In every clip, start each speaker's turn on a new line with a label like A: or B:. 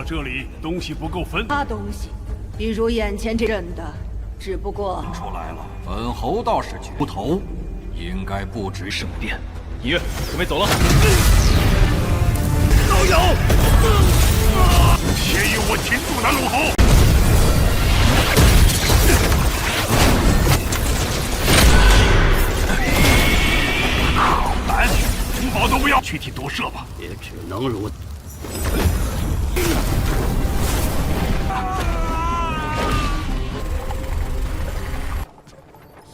A: 这里东西不够分。
B: 他东西，比如眼前这人的，只不过
C: 出来了。本侯道士出头，应该不止圣殿。
D: 音乐，准备走了。
A: 老友，先与我擒住那鲁侯。来，城堡都不要，去替夺舍吧。
E: 也只能如。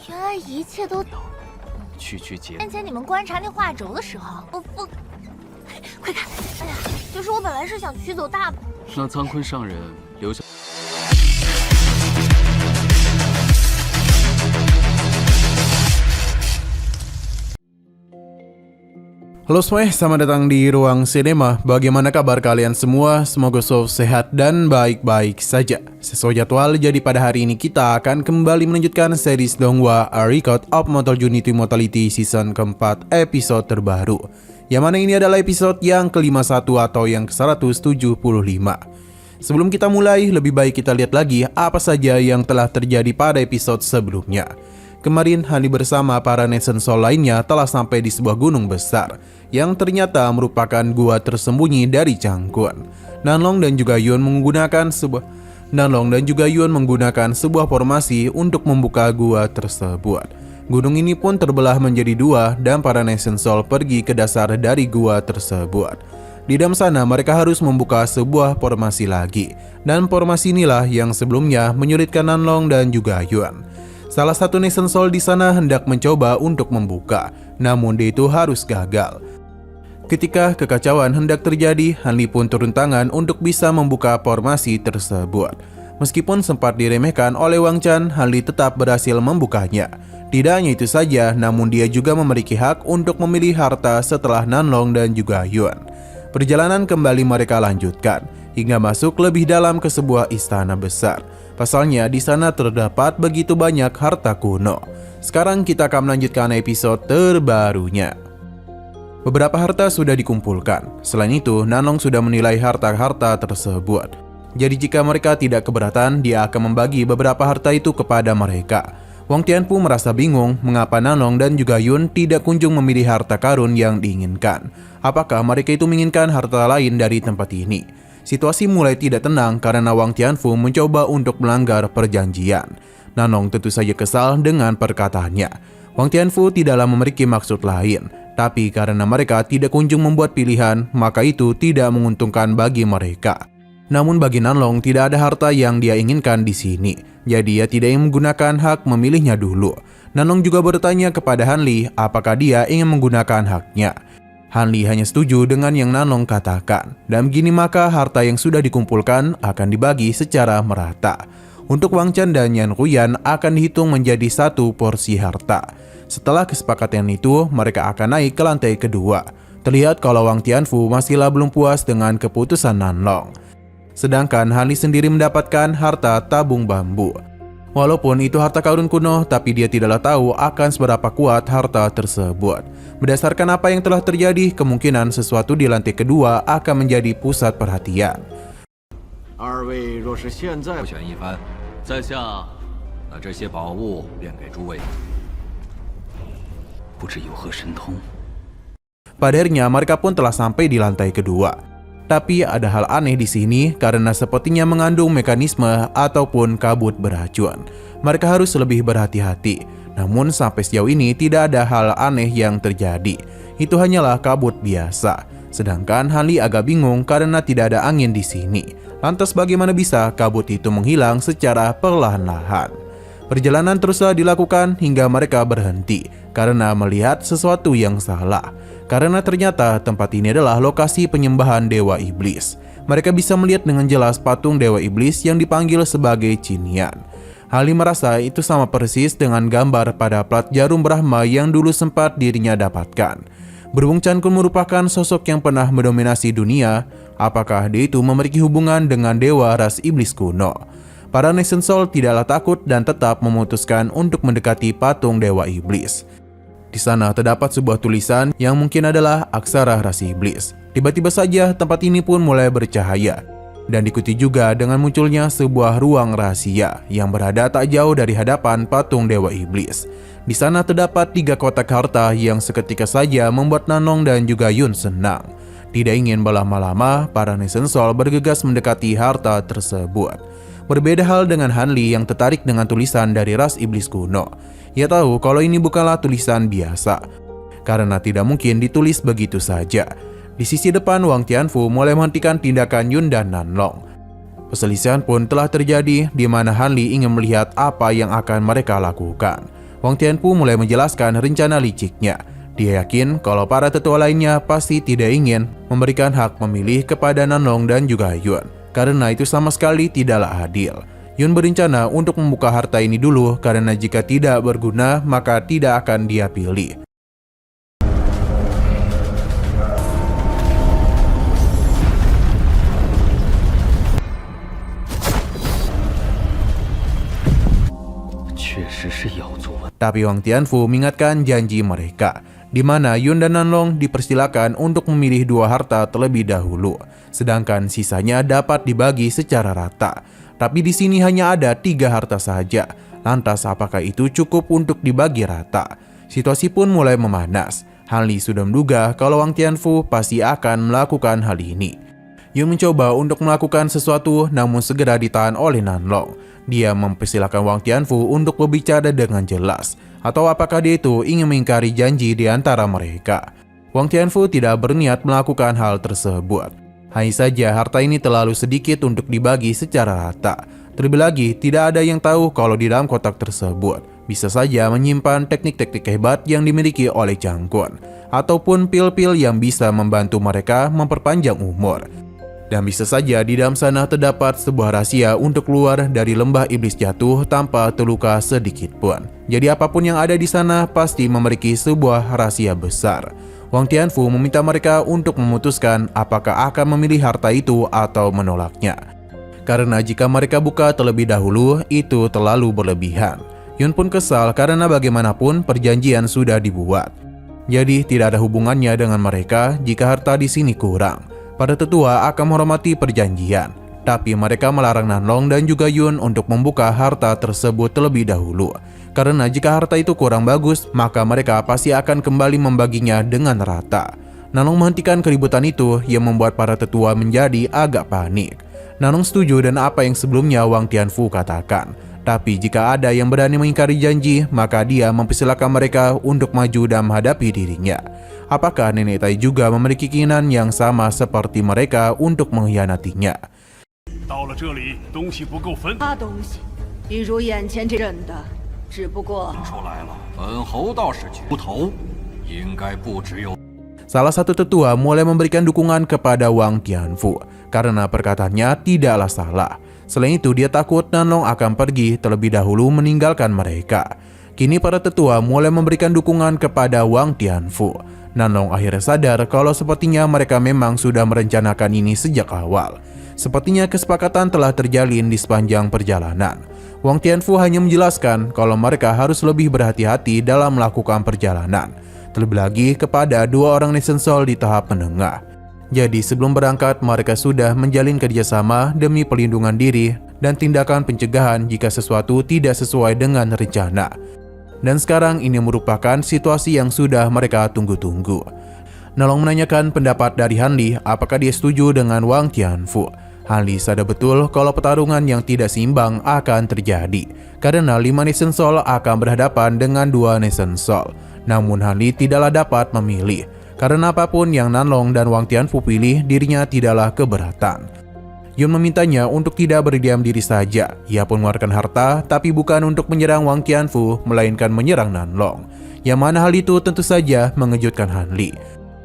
F: 原来一切都……
D: 区结。
F: 先前你们观察那画轴的时候，我快看！哎呀，就是我本来是想取走大部。
D: 那苍坤上人留下。
G: Halo semuanya, selamat datang di Ruang Cinema. Bagaimana kabar kalian semua? Semoga selalu sehat dan baik-baik saja. Sesuai jadwal, jadi pada hari ini kita akan kembali melanjutkan series Donghua A Record of Mortal Unity Mortality season keempat episode terbaru. Yang mana ini adalah episode yang ke-51 atau yang ke-175. Sebelum kita mulai, lebih baik kita lihat lagi apa saja yang telah terjadi pada episode sebelumnya. Kemarin, Hanli bersama para Nation Soul lainnya telah sampai di sebuah gunung besar yang ternyata merupakan gua tersembunyi dari Changkun. Nanlong dan juga Yun menggunakan sebuah formasi untuk membuka gua tersebut. Gunung ini pun terbelah menjadi dua dan para Nation Soul pergi ke dasar dari gua tersebut. Di dalam sana mereka harus membuka sebuah formasi lagi, dan formasi inilah yang sebelumnya menyulitkan Nanlong dan juga Yun. Salah satu Nation Soul di sana hendak mencoba untuk membuka, namun dia itu harus gagal. Ketika kekacauan hendak terjadi, Hanli pun turun tangan untuk bisa membuka formasi tersebut. Meskipun sempat diremehkan oleh Wang Chan, Hanli tetap berhasil membukanya. Tidak hanya itu saja, namun dia juga memiliki hak untuk memilih harta setelah Nanlong dan juga Yun. Perjalanan kembali mereka lanjutkan, hingga masuk lebih dalam ke sebuah istana besar. Pasalnya di sana terdapat begitu banyak harta kuno. Sekarang kita akan melanjutkan episode terbarunya. Beberapa harta sudah dikumpulkan. Selain itu, Nanlong sudah menilai harta-harta tersebut. Jadi jika mereka tidak keberatan, dia akan membagi beberapa harta itu kepada mereka. Wang Tianfu merasa bingung mengapa Nanlong dan juga Yun tidak kunjung memilih harta karun yang diinginkan. Apakah mereka itu menginginkan harta lain dari tempat ini? Situasi mulai tidak tenang karena Wang Tianfu mencoba untuk melanggar perjanjian. Nanlong tentu saja kesal dengan perkataannya. Wang Tianfu tidaklah memiliki maksud lain, tapi karena mereka tidak kunjung membuat pilihan, maka itu tidak menguntungkan bagi mereka. Namun bagi Nanlong tidak ada harta yang dia inginkan di sini, jadi dia tidak ingin menggunakan hak memilihnya dulu. Nanlong juga bertanya kepada Hanli apakah dia ingin menggunakan haknya. Hanli hanya setuju dengan yang Nanlong katakan, dan begini maka harta yang sudah dikumpulkan akan dibagi secara merata. Untuk Wang Chan dan Yan Huyan akan dihitung menjadi satu porsi harta. Setelah kesepakatan itu, mereka akan naik ke lantai kedua. Terlihat kalau Wang Tianfu masihlah belum puas dengan keputusan Nanlong. Sedangkan Hanli sendiri mendapatkan harta tabung bambu. Walaupun itu harta karun kuno, tapi dia tidaklah tahu akan seberapa kuat harta tersebut. Berdasarkan apa yang telah terjadi, kemungkinan sesuatu di lantai kedua akan menjadi pusat perhatian.
C: 二位若是现在
D: 选一番，在下
C: 那这些宝物便给诸位。
D: 不知有何神通。
G: Pada akhirnya mereka pun telah sampai di lantai kedua. Tapi ada hal aneh di sini karena sepertinya mengandung mekanisme ataupun kabut beracun. Mereka harus lebih berhati-hati. Namun sampai sejauh ini tidak ada hal aneh yang terjadi. Itu hanyalah kabut biasa. Sedangkan Hanli agak bingung karena tidak ada angin di sini. Lantas bagaimana bisa kabut itu menghilang secara perlahan-lahan? Perjalanan teruslah dilakukan hingga mereka berhenti karena melihat sesuatu yang salah. Karena ternyata tempat ini adalah lokasi penyembahan Dewa Iblis. Mereka bisa melihat dengan jelas patung Dewa Iblis yang dipanggil sebagai Cinian. Hanli merasa itu sama persis dengan gambar pada plat jarum Brahma yang dulu sempat dirinya dapatkan. Berhubung Changkun merupakan sosok yang pernah mendominasi dunia, apakah dia itu memiliki hubungan dengan dewa ras iblis kuno? Para Nation Soul tidaklah takut dan tetap memutuskan untuk mendekati patung Dewa Iblis. Di sana terdapat sebuah tulisan yang mungkin adalah aksara ras iblis. Tiba-tiba saja tempat ini pun mulai bercahaya. Dan diikuti juga dengan munculnya sebuah ruang rahasia yang berada tak jauh dari hadapan patung Dewa Iblis. Di sana terdapat 3 kotak harta yang seketika saja membuat Nanlong dan juga Yun senang. Tidak ingin berlama-lama, para Nation Soul bergegas mendekati harta tersebut. Berbeda hal dengan Han Li yang tertarik dengan tulisan dari ras iblis kuno. Ia tahu kalau ini bukanlah tulisan biasa, karena tidak mungkin ditulis begitu saja. Di sisi depan, Wang Tianfu mulai menghentikan tindakan Yun dan Nanlong. Perselisihan pun telah terjadi di mana Han Li ingin melihat apa yang akan mereka lakukan. Wang Tianfu mulai menjelaskan rencana liciknya. Dia yakin kalau para tetua lainnya pasti tidak ingin memberikan hak memilih kepada Nanlong dan juga Yun, karena itu sama sekali tidaklah adil. Yun berencana untuk membuka harta ini dulu karena jika tidak berguna maka tidak akan dia pilih. Tapi Wang Tianfu mengingatkan janji mereka, di mana Yun dan Nanlong dipersilakan untuk memilih 2 harta terlebih dahulu, sedangkan sisanya dapat dibagi secara rata. Tapi di sini hanya ada 3 harta saja. Lantas apakah itu cukup untuk dibagi rata? Situasi pun mulai memanas. Han Li sudah menduga kalau Wang Tianfu pasti akan melakukan hal ini. Yun mencoba untuk melakukan sesuatu namun segera ditahan oleh Nanlong. Dia mempersilahkan Wang Tianfu untuk berbicara dengan jelas. Atau apakah dia itu ingin mengingkari janji di antara mereka? Wang Tianfu tidak berniat melakukan hal tersebut. Hanya saja harta ini terlalu sedikit untuk dibagi secara rata. Terlebih lagi, tidak ada yang tahu kalau di dalam kotak tersebut bisa saja menyimpan teknik-teknik hebat yang dimiliki oleh Chang Kun, ataupun pil-pil yang bisa membantu mereka memperpanjang umur. Dan bisa saja di dalam sana terdapat sebuah rahasia untuk keluar dari lembah iblis jatuh tanpa terluka sedikit pun. Jadi apapun yang ada di sana pasti memiliki sebuah rahasia besar. Wang Tianfu meminta mereka untuk memutuskan apakah akan memilih harta itu atau menolaknya. Karena jika mereka buka terlebih dahulu, itu terlalu berlebihan. Yun pun kesal karena bagaimanapun perjanjian sudah dibuat. Jadi tidak ada hubungannya dengan mereka jika harta di sini kurang. Para tetua akan menghormati perjanjian, tapi mereka melarang Nanlong dan juga Yun untuk membuka harta tersebut terlebih dahulu. Karena jika harta itu kurang bagus, maka mereka pasti akan kembali membaginya dengan rata. Nanlong menghentikan keributan itu yang membuat para tetua menjadi agak panik. Nanlong setuju dengan apa yang sebelumnya Wang Tianfu katakan. Tapi jika ada yang berani mengingkari janji, maka dia mempersilakan mereka untuk maju dan menghadapi dirinya. Apakah Nenek Tai juga memiliki keinginan yang sama seperti mereka untuk mengkhianatinya?
A: 到了这里，东西不够分。
B: 他东西，比如眼前这人的，只不过
C: 出来了，本侯道士出头，应该不只有。
G: Salah satu tetua mulai memberikan dukungan kepada Wang Tianfu karena perkataannya tidaklah salah. Selain itu, dia takut Nanlong akan pergi terlebih dahulu meninggalkan mereka. Kini para tetua mulai memberikan dukungan kepada Wang Tianfu. Nanlong akhirnya sadar kalau sepertinya mereka memang sudah merencanakan ini sejak awal. Sepertinya kesepakatan telah terjalin di sepanjang perjalanan. Wang Tianfu hanya menjelaskan kalau mereka harus lebih berhati-hati dalam melakukan perjalanan. Terlebih lagi kepada 2 orang Nation Soul di tahap menengah. Jadi sebelum berangkat mereka sudah menjalin kerjasama demi perlindungan diri dan tindakan pencegahan jika sesuatu tidak sesuai dengan rencana. Dan sekarang ini merupakan situasi yang sudah mereka tunggu-tunggu. Nanlong menanyakan pendapat dari Han Li apakah dia setuju dengan Wang Tianfu. Han Li sadar betul kalau pertarungan yang tidak seimbang akan terjadi karena 5 Nation Soul akan berhadapan dengan 2 Nation Soul. Namun Han Li tidaklah dapat memilih karena apapun yang Nanlong dan Wang Tianfu pilih dirinya tidaklah keberatan. Yun memintanya untuk tidak berdiam diri saja. Ia pun mengeluarkan harta tapi bukan untuk menyerang Wang Tianfu melainkan menyerang Nanlong. Yang mana hal itu tentu saja mengejutkan Han Li.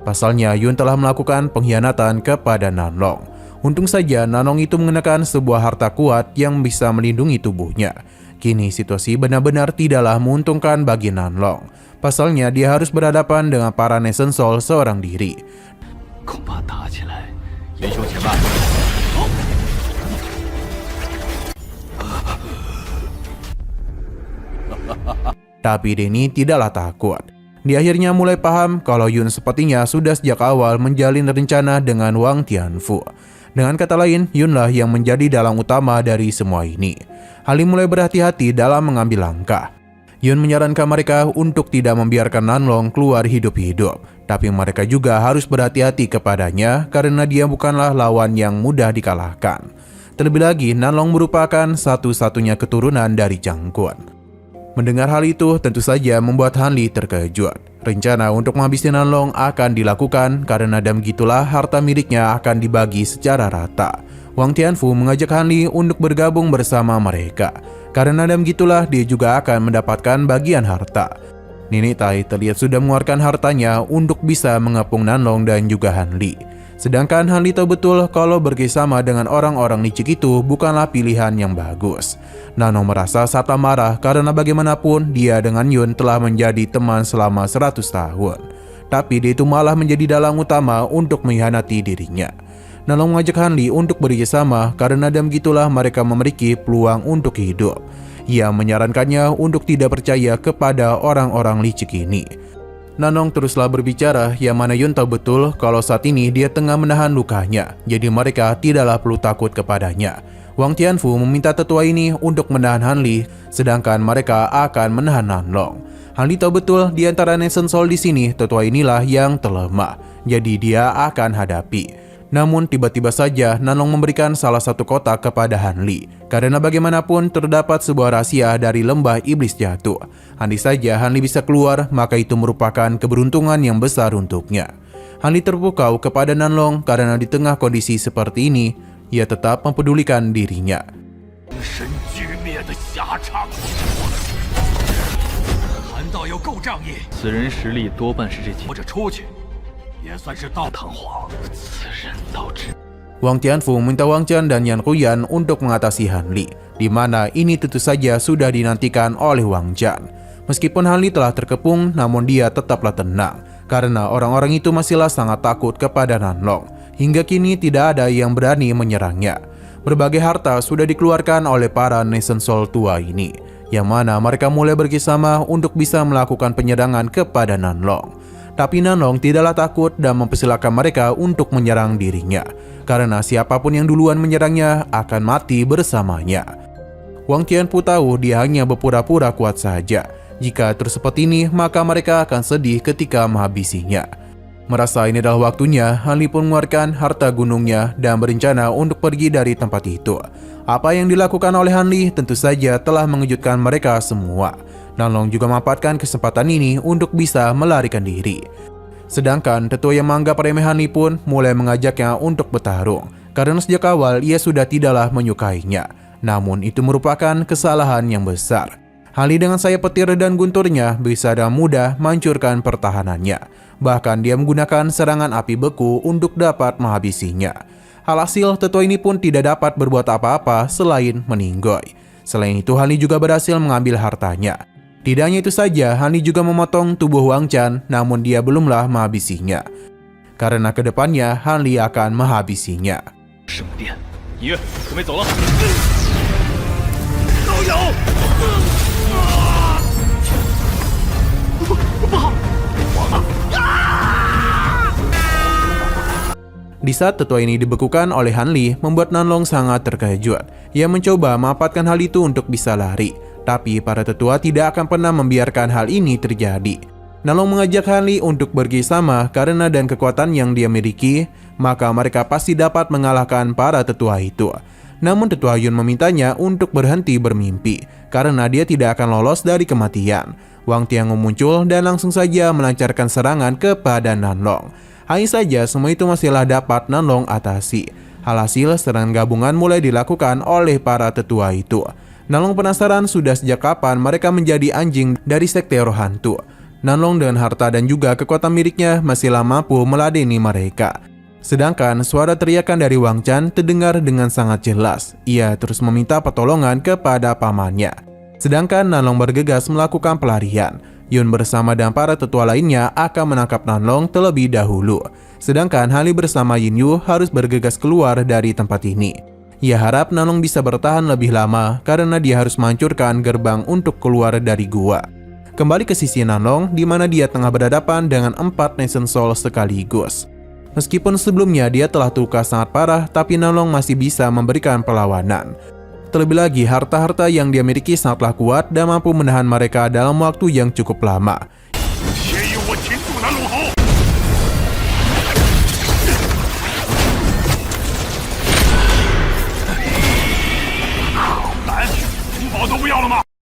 G: Pasalnya Yun telah melakukan pengkhianatan kepada Nanlong. Untung saja Nanlong itu mengenakan sebuah harta kuat yang bisa melindungi tubuhnya. Kini situasi benar-benar tidaklah menguntungkan bagi Nanlong. Pasalnya dia harus berhadapan dengan para Nation Soul seorang diri. Tapi Denny tidaklah takut. Dia akhirnya mulai paham kalau Yun sepertinya sudah sejak awal menjalin rencana dengan Wang Tianfu. Dengan kata lain, Yunlah yang menjadi dalang utama dari semua ini. Hanli mulai berhati-hati dalam mengambil langkah. Yun menyarankan mereka untuk tidak membiarkan Nanlong keluar hidup-hidup, tapi mereka juga harus berhati-hati kepadanya karena dia bukanlah lawan yang mudah dikalahkan. Terlebih lagi, Nanlong merupakan satu-satunya keturunan dari Jangkun. Mendengar hal itu tentu saja membuat Hanli terkejut. Rencana untuk menghabisi Nanlong akan dilakukan karena dan begitulah harta miliknya akan dibagi secara rata. Wang Tianfu mengajak Hanli untuk bergabung bersama mereka. Karena dan begitulah dia juga akan mendapatkan bagian harta. Nini Tai terlihat sudah mengeluarkan hartanya untuk bisa mengepung Nanlong dan juga Hanli. Sedangkan Hanli tahu betul kalau bekerjasama dengan orang-orang licik itu bukanlah pilihan yang bagus. Nanlong merasa sangat marah karena bagaimanapun dia dengan Yun telah menjadi teman selama 100 tahun. Tapi dia itu malah menjadi dalang utama untuk mengkhianati dirinya. Nanlong mengajak Hanli untuk bekerjasama karena dan begitulah mereka memiliki peluang untuk hidup. Ia menyarankannya untuk tidak percaya kepada orang-orang licik ini. Nanlong teruslah berbicara yang mana Yun tahu betul kalau saat ini dia tengah menahan lukanya, jadi mereka tidaklah perlu takut kepadanya. Wang Tianfu meminta tetua ini untuk menahan Hanli, sedangkan mereka akan menahan Nanlong. Hanli tahu betul di antara Nation Soul di sini tetua inilah yang terlemah, jadi dia akan hadapi. Namun tiba-tiba saja Nanlong memberikan salah satu kotak kepada Hanli. Karena bagaimanapun terdapat sebuah rahasia dari lembah iblis jatuh. Andai saja Hanli bisa keluar, maka itu merupakan keberuntungan yang besar untuknya. Hanli terpukau kepada Nanlong karena di tengah kondisi seperti ini, ia tetap mempedulikan dirinya.
D: 此人实力多半是这几或者出去，也算是道堂皇。此人道之。
G: Wang Tianfu minta Wang Chen dan Yan Kuyan untuk mengatasi Hanli, di mana ini tentu saja sudah dinantikan oleh Wang Chen. Meskipun Hanli telah terkepung, namun dia tetaplah tenang, karena orang-orang itu masihlah sangat takut kepada Nanlong. Hingga kini tidak ada yang berani menyerangnya. Berbagai harta sudah dikeluarkan oleh para Nation Soul tua ini, yang mana mereka mulai bekerjasama untuk bisa melakukan penyerangan kepada Nanlong. Tapi Nanlong tidaklah takut dan mempersilahkan mereka untuk menyerang dirinya, karena siapapun yang duluan menyerangnya akan mati bersamanya. Wang Tianfu tahu dia hanya berpura-pura kuat saja. Jika terus seperti ini, maka mereka akan sedih ketika menghabisinya. Merasa ini adalah waktunya, Hanli pun mengeluarkan harta gunungnya dan berencana untuk pergi dari tempat itu. Apa yang dilakukan oleh Hanli tentu saja telah mengejutkan mereka semua. Nanlong juga memanfaatkan kesempatan ini untuk bisa melarikan diri. Sedangkan tetua yang menganggap remeh Hanli pun mulai mengajaknya untuk bertarung, karena sejak awal ia sudah tidaklah menyukainya. Namun itu merupakan kesalahan yang besar. Hanli dengan sayap petir dan gunturnya bisa dengan mudah menghancurkan pertahanannya. Bahkan dia menggunakan serangan api beku untuk dapat menghabisinya. Alhasil tetua ini pun tidak dapat berbuat apa-apa selain meninggoy. Selain itu Hanli juga berhasil mengambil hartanya. Tidak hanya itu saja, Hanli juga memotong tubuh Wang Chen, namun dia belumlah menghabisinya. Karena kedepannya Hanli akan menghabisinya. Di saat tetua ini dibekukan oleh Hanli, membuat Nanlong sangat terkejut. Ia mencoba memanfaatkan hal itu untuk bisa lari. Tapi para tetua tidak akan pernah membiarkan hal ini terjadi. Nanlong mengajak Hanli untuk bekerjasama karena dan kekuatan yang dia miliki, maka mereka pasti dapat mengalahkan para tetua itu. Namun tetua Yun memintanya untuk berhenti bermimpi, karena dia tidak akan lolos dari kematian. Wang Tiangu muncul dan langsung saja melancarkan serangan kepada Nanlong. Hanya saja semua itu masihlah dapat Nanlong atasi. Alhasil serangan gabungan mulai dilakukan oleh para tetua itu. Nanlong penasaran sudah sejak kapan mereka menjadi anjing dari sekte roh hantu. Nanlong dengan harta dan juga kekuatan miliknya masihlah mampu meladeni mereka. Sedangkan suara teriakan dari Wang Chen terdengar dengan sangat jelas. Ia terus meminta pertolongan kepada pamannya. Sedangkan Nanlong bergegas melakukan pelarian. Yun bersama dan para tetua lainnya akan menangkap Nanlong terlebih dahulu. Sedangkan Hanli bersama Yin Yu harus bergegas keluar dari tempat ini. Ia harap Nanlong bisa bertahan lebih lama karena dia harus menghancurkan gerbang untuk keluar dari gua. Kembali ke sisi Nanlong di mana dia tengah berhadapan dengan 4 Nation Soul sekaligus. Meskipun sebelumnya dia telah terluka sangat parah, tapi Nanlong masih bisa memberikan perlawanan. Terlebih lagi, harta-harta yang dia miliki sangatlah kuat dan mampu menahan mereka dalam waktu yang cukup lama.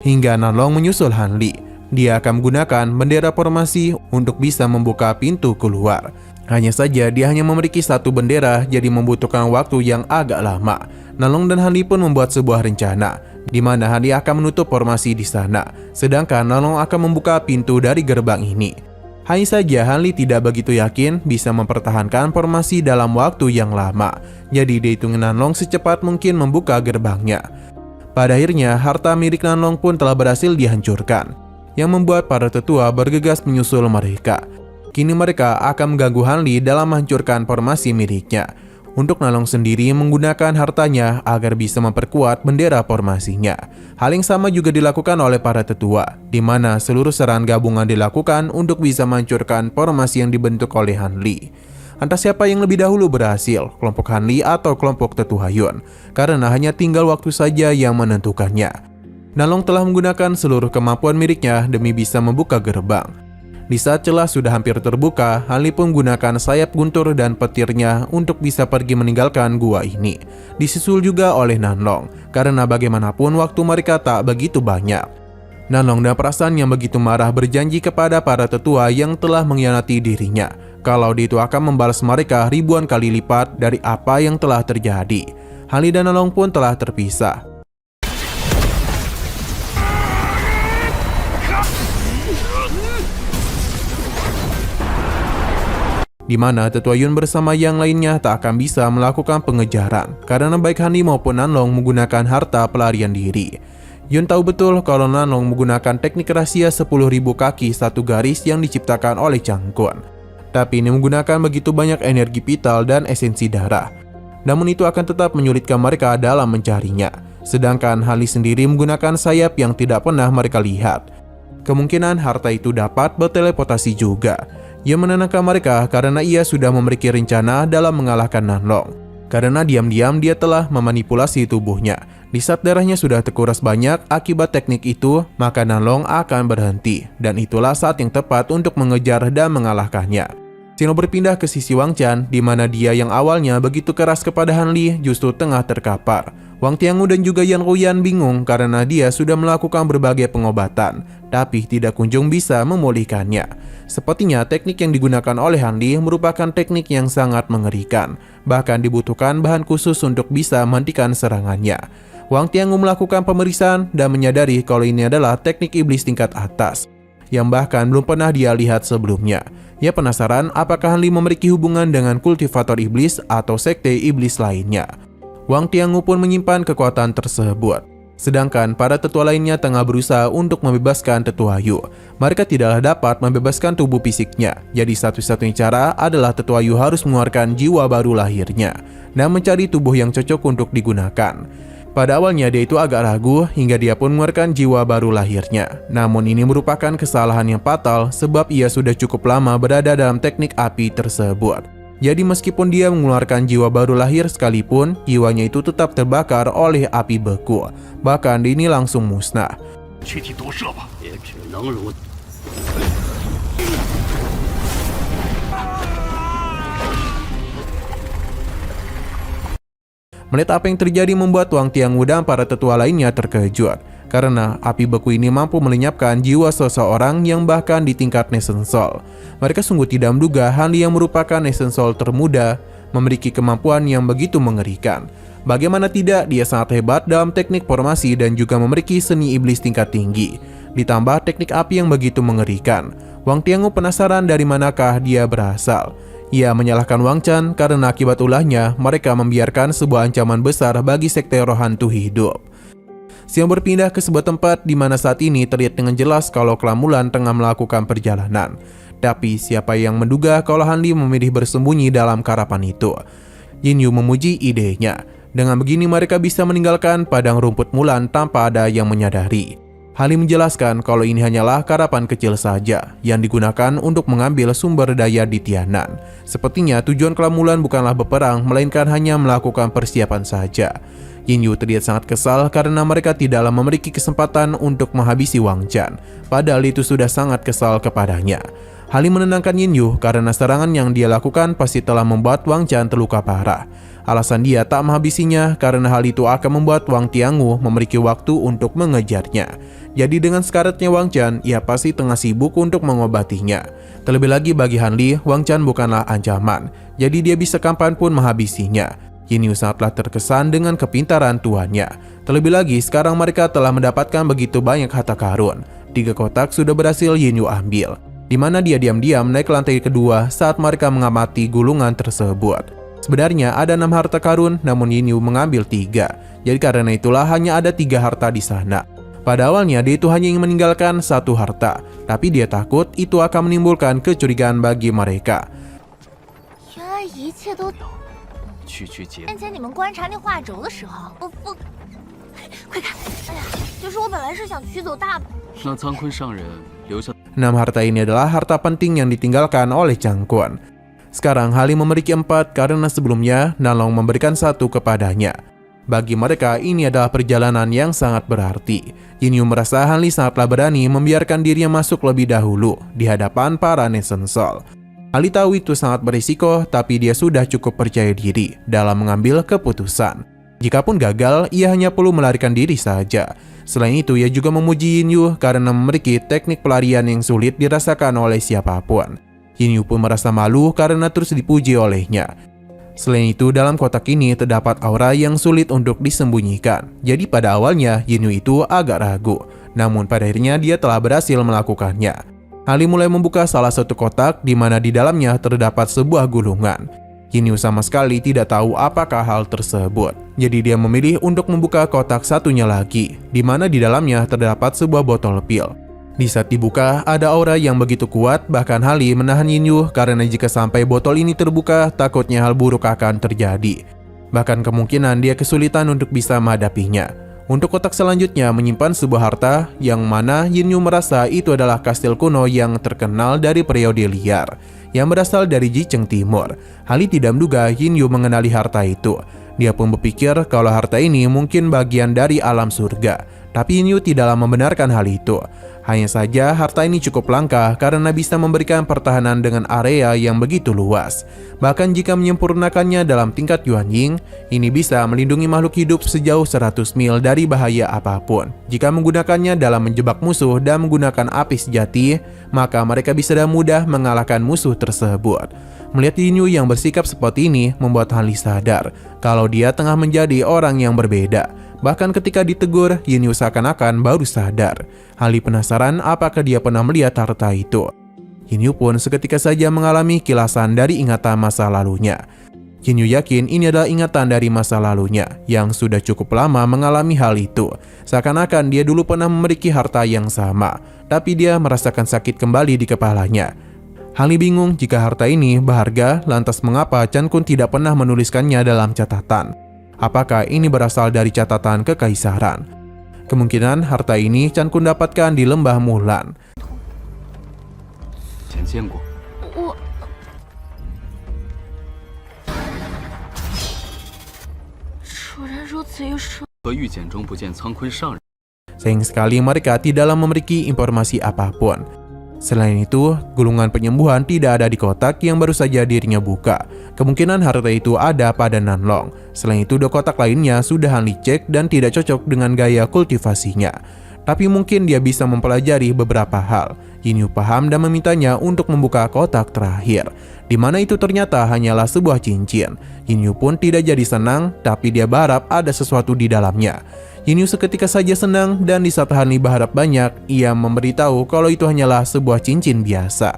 G: Hingga Nanlong menyusul Han Li. Dia akan menggunakan bendera formasi untuk bisa membuka pintu keluar. Hanya saja dia hanya memiliki satu bendera, jadi membutuhkan waktu yang agak lama. Nanlong dan Han Li pun membuat sebuah rencana, di mana Han Li akan menutup formasi di sana, sedangkan Nanlong akan membuka pintu dari gerbang ini. Hanya saja Han Li tidak begitu yakin bisa mempertahankan formasi dalam waktu yang lama, jadi dia hitung Nanlong secepat mungkin membuka gerbangnya. Pada akhirnya, harta milik Nanlong pun telah berhasil dihancurkan, yang membuat para tetua bergegas menyusul mereka. Kini mereka akan mengganggu Han Li dalam menghancurkan formasi miliknya. Untuk Nanlong sendiri menggunakan hartanya agar bisa memperkuat bendera formasinya. Hal yang sama juga dilakukan oleh para tetua, di mana seluruh serangan gabungan dilakukan untuk bisa menghancurkan formasi yang dibentuk oleh Han Li. Entah siapa yang lebih dahulu berhasil, kelompok Han Li atau kelompok Tetua Yun, karena hanya tinggal waktu saja yang menentukannya. Nanlong telah menggunakan seluruh kemampuan miliknya demi bisa membuka gerbang. Di saat celah sudah hampir terbuka, Han Li pun menggunakan sayap guntur dan petirnya untuk bisa pergi meninggalkan gua ini. Disusul juga oleh Nanlong, karena bagaimanapun waktu mereka tak begitu banyak. Nanlong dan perasaan yang begitu marah berjanji kepada para tetua yang telah mengkhianati dirinya, kalau dia itu akan membalas mereka ribuan kali lipat dari apa yang telah terjadi. Han Li dan Nanlong pun telah terpisah. Di mana Tetua Yun bersama yang lainnya tak akan bisa melakukan pengejaran, karena baik Han Li maupun Nanlong menggunakan harta pelarian diri. Yun tahu betul kalau Nanlong menggunakan teknik rahasia 10.000 kaki satu garis yang diciptakan oleh Chang Kun. Tapi ini menggunakan begitu banyak energi vital dan esensi darah. Namun itu akan tetap menyulitkan mereka dalam mencarinya. Sedangkan Han Li sendiri menggunakan sayap yang tidak pernah mereka lihat. Kemungkinan harta itu dapat berteleportasi juga. Ia menenangkan mereka karena ia sudah memiliki rencana dalam mengalahkan Nanlong. Karena diam-diam dia telah memanipulasi tubuhnya. Di saat darahnya sudah terkuras banyak akibat teknik itu, maka Nanlong akan berhenti. Dan itulah saat yang tepat untuk mengejar dan mengalahkannya. Sino berpindah ke sisi Wang Chan, di mana dia yang awalnya begitu keras kepada Han Li justru tengah terkapar. Wang Tiangu dan juga Yan Ruyan bingung karena dia sudah melakukan berbagai pengobatan, tapi tidak kunjung bisa memulihkannya. Sepertinya teknik yang digunakan oleh Han Li merupakan teknik yang sangat mengerikan, bahkan dibutuhkan bahan khusus untuk bisa menghentikan serangannya. Wang Tiangu melakukan pemeriksaan dan menyadari kalau ini adalah teknik iblis tingkat atas, yang bahkan belum pernah dia lihat sebelumnya. Ia penasaran apakah Han Li memiliki hubungan dengan kultivator iblis atau sekte iblis lainnya. Wang Tiangu pun menyimpan kekuatan tersebut. Sedangkan para tetua lainnya tengah berusaha untuk membebaskan Tetua Yu. Mereka tidaklah dapat membebaskan tubuh fisiknya. Jadi satu-satunya cara adalah Tetua Yu harus mengeluarkan jiwa baru lahirnya dan mencari tubuh yang cocok untuk digunakan. Pada awalnya dia itu agak ragu hingga dia pun mengeluarkan jiwa baru lahirnya. Namun ini merupakan kesalahan yang fatal sebab ia sudah cukup lama berada dalam teknik api tersebut. Jadi meskipun dia mengeluarkan jiwa baru lahir sekalipun, jiwanya itu tetap terbakar oleh api beku. Bahkan ini langsung musnah. Melihat apa yang terjadi membuat Wang Tiangu dan para tetua lainnya terkejut. Karena api beku ini mampu melenyapkan jiwa seseorang yang bahkan di tingkat Nation Soul. Mereka sungguh tidak menduga Han Li yang merupakan Nation Soul termuda memiliki kemampuan yang begitu mengerikan. Bagaimana tidak, dia sangat hebat dalam teknik formasi dan juga memiliki seni iblis tingkat tinggi. Ditambah teknik api yang begitu mengerikan. Wang Tiangu penasaran dari manakah dia berasal. Ia menyalahkan Wang Chan karena akibat ulahnya mereka membiarkan sebuah ancaman besar bagi sekte roh hantu hidup. Xiao berpindah ke sebuah tempat di mana saat ini terlihat dengan jelas kalau Kelam Mulan tengah melakukan perjalanan. Tapi siapa yang menduga kalau Han Li memilih bersembunyi dalam karapan itu? Yin Yu memuji idenya. Dengan begini mereka bisa meninggalkan padang rumput Mulan tanpa ada yang menyadari. Hali menjelaskan kalau ini hanyalah karapan kecil saja yang digunakan untuk mengambil sumber daya di Tianan. Sepertinya tujuan Kelamulan bukanlah berperang, melainkan hanya melakukan persiapan saja. Yin Yu terlihat sangat kesal karena mereka tidaklah memiliki kesempatan untuk menghabisi Wang Chan, padahal itu sudah sangat kesal kepadanya. Hali menenangkan Yin Yu karena serangan yang dia lakukan pasti telah membuat Wang Chan terluka parah. Alasan dia tak menghabisinya karena hal itu akan membuat Wang Tiangu memiliki waktu untuk mengejarnya. Jadi dengan sekaratnya Wang Chan, ia pasti tengah sibuk untuk mengobatinya. Terlebih lagi bagi Han Li, Wang Chan bukanlah ancaman, jadi dia bisa kapanpun menghabisinya. Yin Yu sangatlah terkesan dengan kepintaran tuannya. Terlebih lagi sekarang mereka telah mendapatkan begitu banyak harta karun. 3 kotak sudah berhasil Yin Yu ambil, di mana dia diam-diam naik ke lantai kedua saat mereka mengamati gulungan tersebut. Sebenarnya ada 6 harta karun, namun Yin Yu mengambil 3. Jadi karena itulah hanya ada 3 harta di sana. Pada awalnya dia itu hanya ingin meninggalkan 1 harta, tapi dia takut itu akan menimbulkan kecurigaan bagi mereka.
F: 原来一切都
D: 区节
F: 先前你们观察那画轴的时候，我快看！哎呀，就是我本来是想取走大
D: 让苍坤上人留下。
G: 6 harta ini adalah harta penting yang ditinggalkan oleh Chang Kun. Sekarang Hali memiliki 4 karena sebelumnya Nanlong memberikan 1 kepadanya. Bagi mereka ini adalah perjalanan yang sangat berarti. Yin Yu merasa Han Li sangatlah berani membiarkan dirinya masuk lebih dahulu di hadapan para Nation Soul. Han Li tahu itu sangat berisiko, tapi dia sudah cukup percaya diri dalam mengambil keputusan. Jikapun gagal, ia hanya perlu melarikan diri saja. Selain itu, ia juga memuji Yin Yu karena memiliki teknik pelarian yang sulit dirasakan oleh siapapun. Yin Yu pun merasa malu karena terus dipuji olehnya. Selain itu, dalam kotak ini terdapat aura yang sulit untuk disembunyikan. Jadi pada awalnya, Yin Yu itu agak ragu. Namun pada akhirnya dia telah berhasil melakukannya. Hali mulai membuka salah satu kotak di mana di dalamnya terdapat sebuah gulungan. Yin Yu sama sekali tidak tahu apakah hal tersebut. Jadi dia memilih untuk membuka kotak satunya lagi, di mana di dalamnya terdapat sebuah botol pil. Di saat dibuka, ada aura yang begitu kuat, bahkan Hali menahan Yin Yu karena jika sampai botol ini terbuka, takutnya hal buruk akan terjadi. Bahkan kemungkinan dia kesulitan untuk bisa menghadapinya. Untuk kotak selanjutnya menyimpan sebuah harta yang mana Yin Yu merasa itu adalah kastil kuno yang terkenal dari periode liar, yang berasal dari Jicheng Timur. Hali tidak menduga Yin Yu mengenali harta itu. Dia pun berpikir kalau harta ini mungkin bagian dari alam surga. Tapi Yin Yu tidaklah membenarkan hal itu. Hanya saja harta ini cukup langka karena bisa memberikan pertahanan dengan area yang begitu luas. Bahkan jika menyempurnakannya dalam tingkat Yuan Ying, ini bisa melindungi makhluk hidup sejauh 100 mil dari bahaya apapun. Jika menggunakannya dalam menjebak musuh dan menggunakan api sejati, maka mereka bisa dengan mudah mengalahkan musuh tersebut. Melihat Yin Yu yang bersikap seperti ini membuat Han Li sadar kalau dia tengah menjadi orang yang berbeda. Bahkan ketika ditegur, Yin Yu seakan-akan baru sadar. Han Li penasaran apakah dia pernah melihat harta itu. Yin Yu pun seketika saja mengalami kilasan dari ingatan masa lalunya. Yin Yu yakin ini adalah ingatan dari masa lalunya yang sudah cukup lama mengalami hal itu. Seakan-akan dia dulu pernah memiliki harta yang sama, tapi dia merasakan sakit kembali di kepalanya. Han Li bingung jika harta ini berharga, lantas mengapa Chan Kun tidak pernah menuliskannya dalam catatan. Apakah ini berasal dari catatan kekaisaran? Kemungkinan harta ini Chan Kun dapatkan di lembah Mulan.
D: 前见过。
F: 我楚人如此一说，
D: 和玉简中不见苍坤上人。
G: Sayang sekali mereka tidaklah memiliki informasi apapun. Selain itu, gulungan penyembuhan tidak ada di kotak yang baru saja dirinya buka. Kemungkinan harta itu ada pada Nanlong. Selain itu, 2 kotak lainnya sudah Han Li cek dan tidak cocok dengan gaya kultivasinya. Tapi mungkin dia bisa mempelajari beberapa hal. Yin Yu paham dan memintanya untuk membuka kotak terakhir, di mana itu ternyata hanyalah sebuah cincin. Yin Yu pun tidak jadi senang, tapi dia berharap ada sesuatu di dalamnya. Yin Yu seketika saja senang dan di saat Han Li berharap banyak, ia memberitahu kalau itu hanyalah sebuah cincin biasa.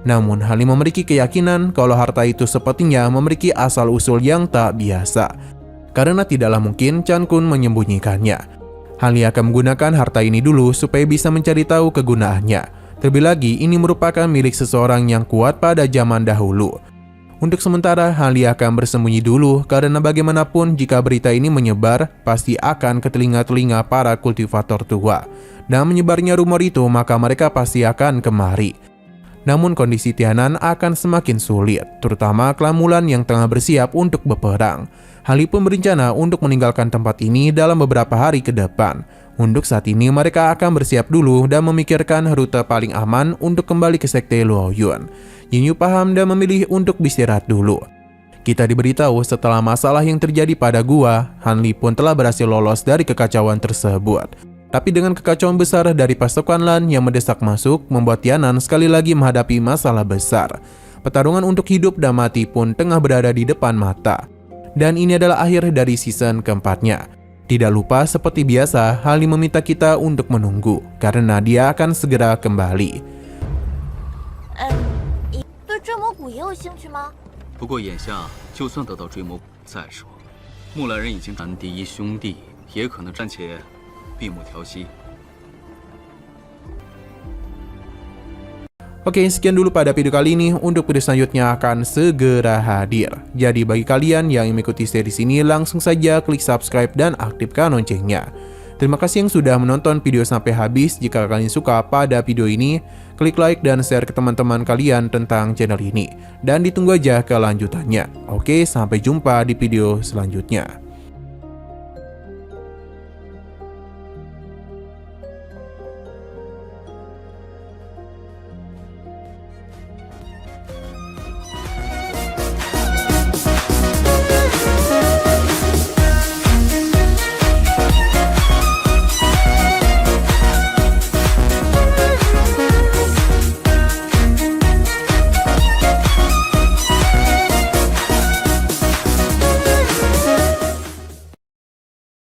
G: Namun Han Li memiliki keyakinan kalau harta itu sepertinya memiliki asal-usul yang tak biasa. Karena tidaklah mungkin Chan Kun menyembunyikannya. Han Li akan menggunakan harta ini dulu supaya bisa mencari tahu kegunaannya. Terlebih lagi, ini merupakan milik seseorang yang kuat pada zaman dahulu. Untuk sementara, Han Li akan bersembunyi dulu karena bagaimanapun jika berita ini menyebar, pasti akan ke telinga-telinga para kultivator tua. dan menyebarnya rumor itu, maka mereka pasti akan kemari. Namun kondisi Tianan akan semakin sulit, terutama klan Mulan yang tengah bersiap untuk berperang. Hali pun berencana untuk meninggalkan tempat ini dalam beberapa hari ke depan. Untuk saat ini mereka akan bersiap dulu dan memikirkan rute paling aman untuk kembali ke sekte Luo Yun. Yin Yu paham dan memilih untuk beristirahat dulu. Kita diberitahu setelah masalah yang terjadi pada gua, Han Li pun telah berhasil lolos dari kekacauan tersebut. Tapi dengan kekacauan besar dari pasukan Lan yang mendesak masuk, membuat Tianan sekali lagi menghadapi masalah besar. Pertarungan untuk hidup dan mati pun tengah berada di depan mata. Dan ini adalah akhir dari season keempatnya. Tidak lupa seperti biasa, Han Li meminta kita untuk menunggu, karena dia akan segera kembali.
F: 你对追魔谷也有兴趣吗？
D: 不过眼下，就算得到追魔再说，木兰人已经斩第一兄弟，也可能暂且闭目调息。
G: Oke, sekian dulu pada video kali ini. Untuk video selanjutnya akan segera hadir. Jadi bagi kalian yang mengikuti series ini, langsung saja klik subscribe dan aktifkan loncengnya. Terima kasih yang sudah menonton video sampai habis. Jika kalian suka pada video ini, klik like dan share ke teman-teman kalian tentang channel ini. Dan ditunggu aja kelanjutannya. Oke, sampai jumpa di video selanjutnya.